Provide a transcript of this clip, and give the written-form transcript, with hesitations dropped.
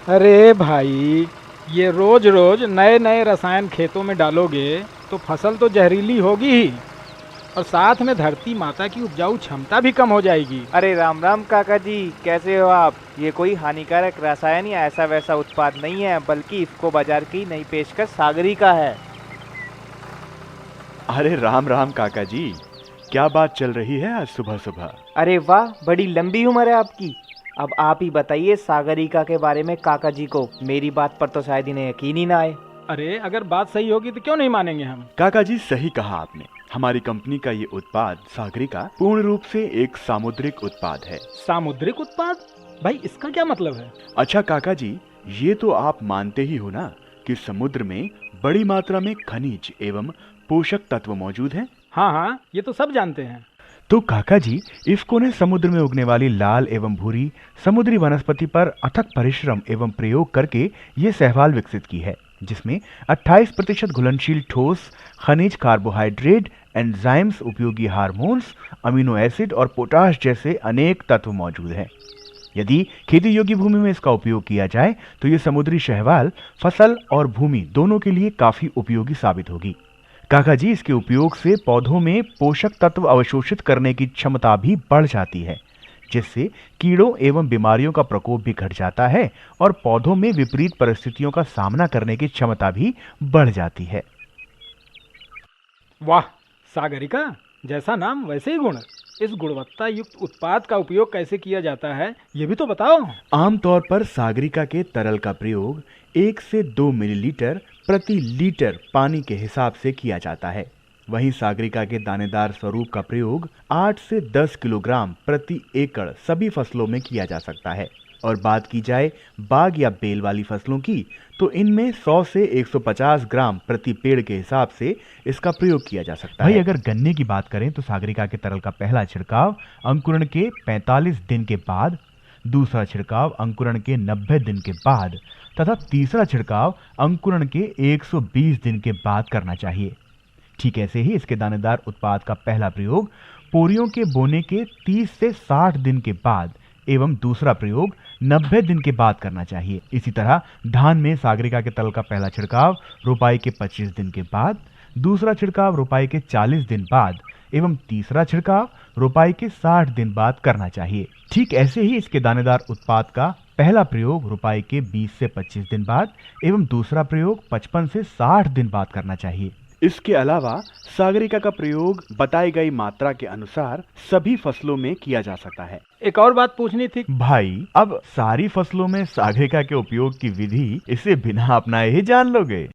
अरे भाई, ये रोज रोज नए नए रसायन खेतों में डालोगे तो फसल तो जहरीली होगी ही, और साथ में धरती माता की उपजाऊ क्षमता भी कम हो जाएगी। अरे राम राम काका जी, कैसे हो आप? ये कोई हानिकारक रसायन या ऐसा वैसा उत्पाद नहीं है, बल्कि इसको बाजार की नई पेशकश सागरी का है। अरे राम राम काका जी। क्या बात चल रही है आज सुबह सुबह? अरे वाह, बड़ी लंबी उम्र है आपकी। अब आप ही बताइए सागरिका के बारे में काका जी को। मेरी बात पर तो शायद इन्हें यकीन ही ना आए। अरे अगर बात सही होगी तो क्यों नहीं मानेंगे हम। काका जी सही कहा आपने। हमारी कंपनी का ये उत्पाद सागरिका पूर्ण रूप से एक सामुद्रिक उत्पाद है। सामुद्रिक उत्पाद? भाई इसका क्या मतलब है? अच्छा काका जी, ये तो आप मानते ही हो ना कि समुद्र में बड़ी मात्रा में खनिज एवं पोषक तत्व मौजूद हैं। हाँ हाँ, ये तो सब जानते हैं। तो काका जी, इफ्को ने समुद्र में उगने वाली लाल एवं भूरी समुद्री वनस्पति पर अथक परिश्रम एवं प्रयोग करके ये शैवाल विकसित की है, जिसमें 28% घुलनशील ठोस खनिज, कार्बोहाइड्रेट, एंजाइम्स, उपयोगी हार्मोन्स, अमीनो एसिड और पोटाश जैसे अनेक तत्व मौजूद हैं। यदि खेती योग्य भूमि में इसका उपयोग किया जाए तो ये समुद्री शैवाल फसल और भूमि दोनों के लिए काफी उपयोगी साबित होगी। काका जी, इसके उपयोग से पौधों में पोषक तत्व अवशोषित करने की क्षमता भी बढ़ जाती है, जिससे कीड़ों एवं बीमारियों का प्रकोप भी घट जाता है और पौधों में विपरीत परिस्थितियों का सामना करने की क्षमता भी बढ़ जाती है। वाह, सागरिका जैसा नाम वैसे ही गुण। इस गुणवत्ता युक्त उत्पाद का उपयोग कैसे किया जाता है ये भी तो बताओ। आमतौर पर सागरिका के तरल का प्रयोग 1 से 2 मिलीलीटर प्रति लीटर पानी के हिसाब से किया जाता है। वहीं सागरिका के दानेदार स्वरूप का प्रयोग 8 से 10 किलोग्राम प्रति एकड़ सभी फसलों में किया जा सकता है। और बात की जाए बाग या बेल वाली फसलों की, तो इनमें 100 से 150 ग्राम प्रति पेड़ के हिसाब से इसका प्रयोग किया जा सकता भाई है। अगर गन्ने की बात करें तो सागरिका के तरल का पहला छिड़काव अंकुरण के 45 दिन के बाद, दूसरा छिड़काव अंकुरण के 90 दिन के बाद तथा तीसरा छिड़काव अंकुरण के 120 दिन के बाद करना चाहिए। ठीक ऐसे ही इसके दानेदार उत्पाद का पहला प्रयोग पोरियों के बोने के 30 से 60 दिन के बाद एवं दूसरा प्रयोग 90 दिन के बाद करना चाहिए। इसी तरह धान में सागरिका के तरल का पहला छिड़काव रोपाई के 25 दिन के बाद, दूसरा छिड़काव रोपाई के 40 दिन बाद एवं तीसरा छिड़काव रोपाई के 60 दिन बाद करना चाहिए। ठीक ऐसे ही इसके दानेदार उत्पाद का पहला प्रयोग रोपाई के 20 से 25 दिन बाद एवं दूसरा प्रयोग 55 से 60 दिन बाद करना चाहिए। इसके अलावा सागरिका का प्रयोग बताई गई मात्रा के अनुसार सभी फसलों में किया जा सकता है। एक और बात पूछनी थी। भाई अब सारी फसलों में सागरिका के उपयोग की विधि इसे बिना अपनाए ही जान लोगे।